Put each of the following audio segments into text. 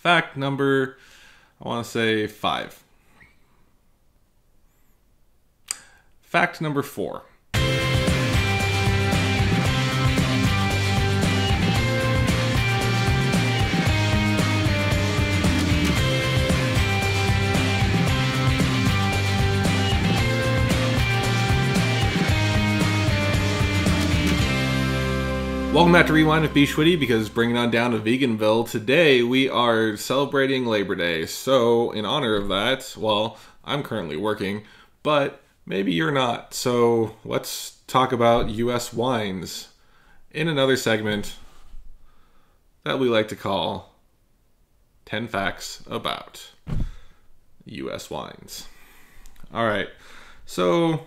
Fact number, I want to say 5. Fact number 4. Welcome back to Rewind with bschwitty, because bringing on down to Veganville, today we are celebrating Labor Day. So in honor of that, well, I'm currently working, but maybe you're not. So let's talk about U.S. wines in another segment that we like to call 10 Facts About U.S. Wines. All right, so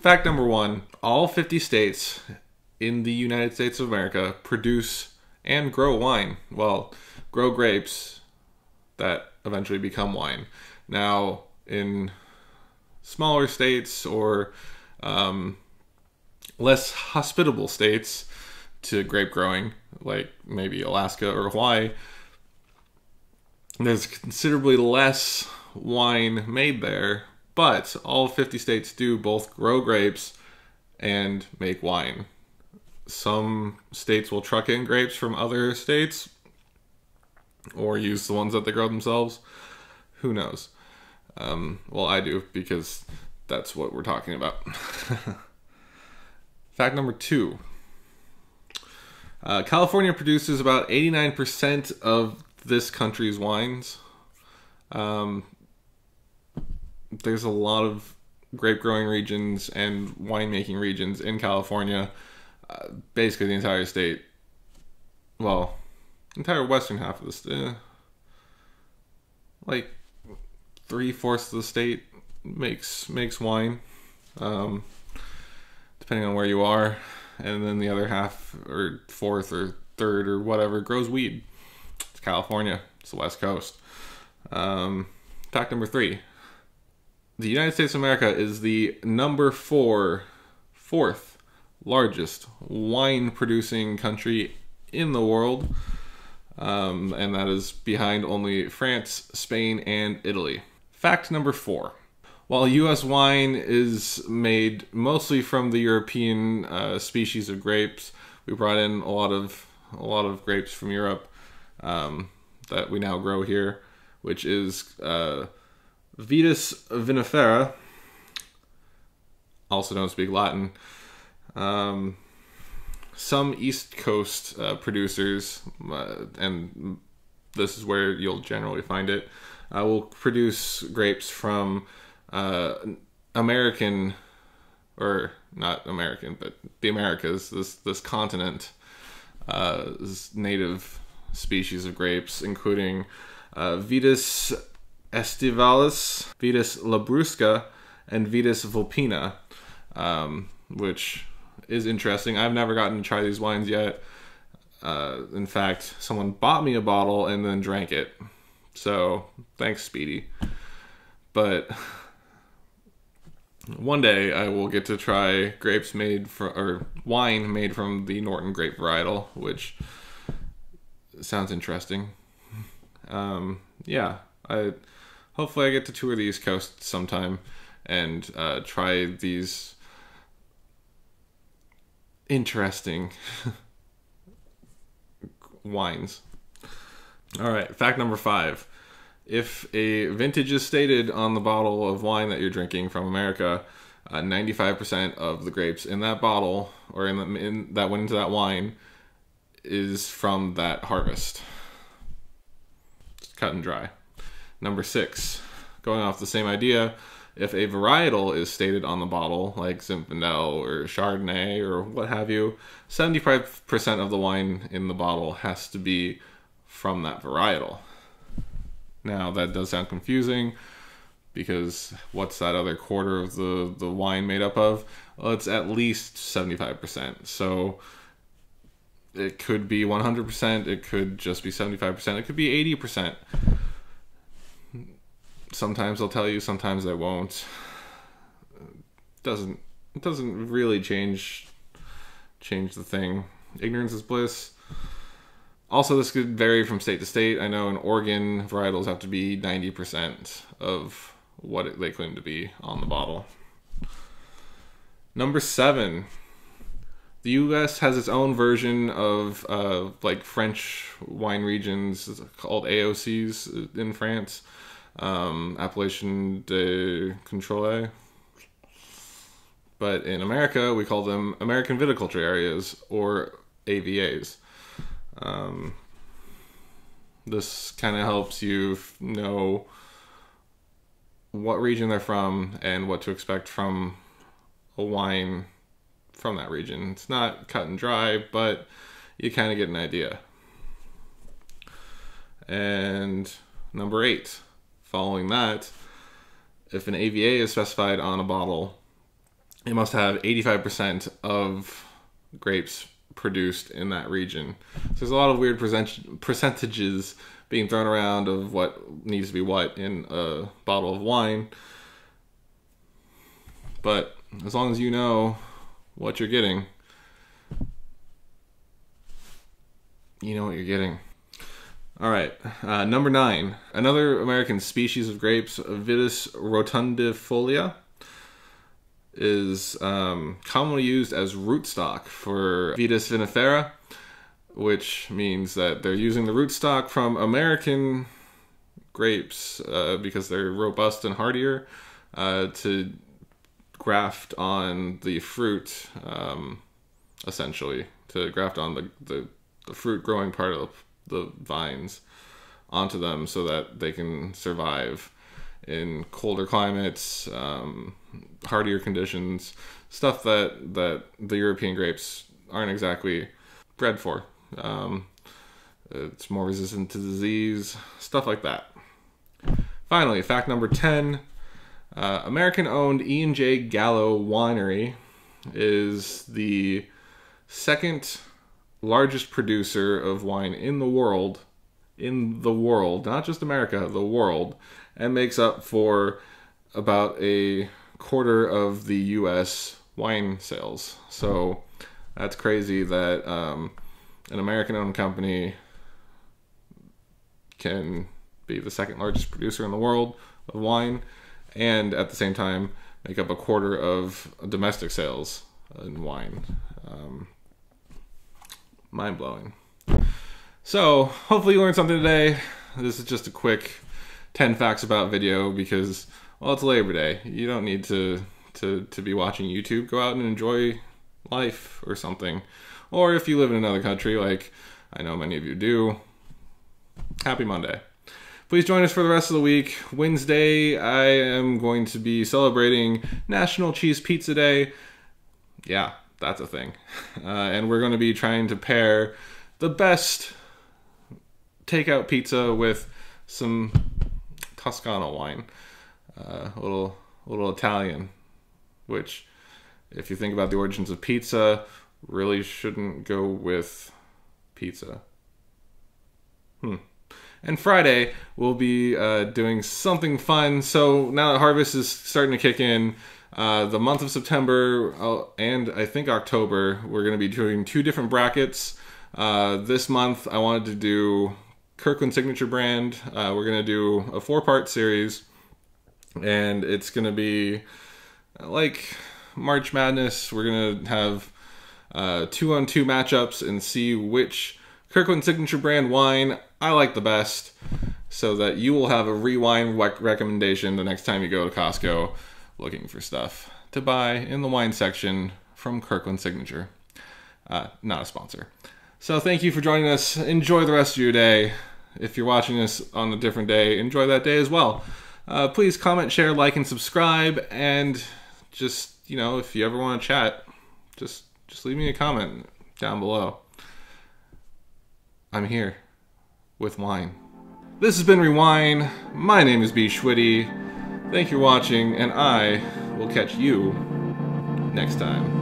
fact number 1, all 50 states in the United States of America produce and grow wine. Well, grow grapes that eventually become wine. Now, in smaller states or less hospitable states to grape growing, like maybe Alaska or Hawaii, there's considerably less wine made there, but all 50 states do both grow grapes and make wine. Some states will truck in grapes from other states or use the ones that they grow themselves. Who knows? Well, I do, because that's what we're talking about. Fact number 2. California produces about 89% of this country's wines. There's a lot of grape growing regions and winemaking regions in California. Basically the entire state, well, entire western half of the state, like 3/4 of the state makes wine, depending on where you are, and then the other half, or 4th or 3rd or whatever, grows weed. It's California. It's the West Coast. Fact number 3. The United States of America is the fourth largest wine producing country in the world, and that is behind only France, Spain, and Italy. Fact number 4. While U.S. wine is made mostly from the European species of grapes, we brought in a lot of grapes from Europe that we now grow here, which is Vitis vinifera, also don't speak Latin. Some East Coast producers, and this is where you'll generally find it, will produce grapes from American, or not American, but the Americas, this continent, this native species of grapes, including Vitis estivalis, Vitis labrusca, and Vitis vulpina, which is interesting. I've never gotten to try these wines yet. In fact, someone bought me a bottle and then drank it. So, thanks, Speedy. But one day I will get to try grapes made from, or wine made from the Norton grape varietal, which sounds interesting. Yeah, hopefully I get to tour the East Coast sometime and try these interesting wines. All right, fact number 5. If a vintage is stated on the bottle of wine that you're drinking from America, 95% of the grapes in that bottle, or in that went into that wine, is from that harvest. It's cut and dry. Number 6, going off the same idea, if a varietal is stated on the bottle, like Zinfandel or Chardonnay or what have you, 75% of the wine in the bottle has to be from that varietal. Now, that does sound confusing, because what's that other quarter of the wine made up of? Well, it's at least 75%. So it could be 100%, it could just be 75%, it could be 80%. Sometimes they'll tell you, sometimes they won't. It doesn't really change the thing. Ignorance is bliss. Also, this could vary from state to state. I know in Oregon, varietals have to be 90% of what they claim to be on the bottle. Number 7. The U.S. has its own version of like French wine regions called AOCs in France. Appellation de Contrôle. But in America, we call them American Viticulture Areas, or AVAs. This kind of helps you know what region they're from and what to expect from a wine from that region. It's not cut and dry, but you kind of get an idea. And number 8, following that, if an AVA is specified on a bottle, it must have 85% of grapes produced in that region. So there's a lot of weird percentages being thrown around of what needs to be what in a bottle of wine. But as long as you know what you're getting, you know what you're getting. All right, number 9. Another American species of grapes, Vitis rotundifolia, is commonly used as rootstock for Vitis vinifera, which means that they're using the rootstock from American grapes because they're robust and hardier to graft on the fruit, essentially, to graft on the fruit growing part of the vines onto them so that they can survive in colder climates, hardier conditions, stuff that the European grapes aren't exactly bred for. It's more resistant to disease, stuff like that. Finally, fact number 10, American-owned E&J Gallo Winery is the second largest producer of wine in the world, not just America, the world, and makes up for about a quarter of the U.S. wine sales. So that's crazy that an American-owned company can be the second largest producer in the world of wine and at the same time make up a quarter of domestic sales in wine. Mind-blowing. So hopefully you learned something today. This is just a quick 10 facts about video because, well, it's Labor Day. You don't need to be watching YouTube. Go out and enjoy life or something. Or if you live in another country, like I know many of you do, happy Monday. Please join us for the rest of the week. Wednesday, I am going to be celebrating National Cheese Pizza Day. Yeah, that's a thing. And we're going to be trying to pair the best takeout pizza with some Toscana wine. A little Italian, which, if you think about the origins of pizza, really shouldn't go with pizza. And Friday, we'll be doing something fun. So now that harvest is starting to kick in, the month of September and I think October, we're going to be doing 2 different brackets. This month, I wanted to do Kirkland Signature Brand. We're going to do a 4-part series, and it's going to be like March Madness. We're going to have 2-on-2 matchups and see which Kirkland Signature Brand wine I like the best, so that you will have a re-wine recommendation the next time you go to Costco looking for stuff to buy in the wine section from Kirkland Signature. Not a sponsor. So thank you for joining us. Enjoy the rest of your day. If you're watching this on a different day, enjoy that day as well. Please comment, share, like, and subscribe. And just, if you ever want to chat, just leave me a comment down below. I'm here with wine. This has been Rewind. My name is bschwitty. Thank you for watching, and I will catch you next time.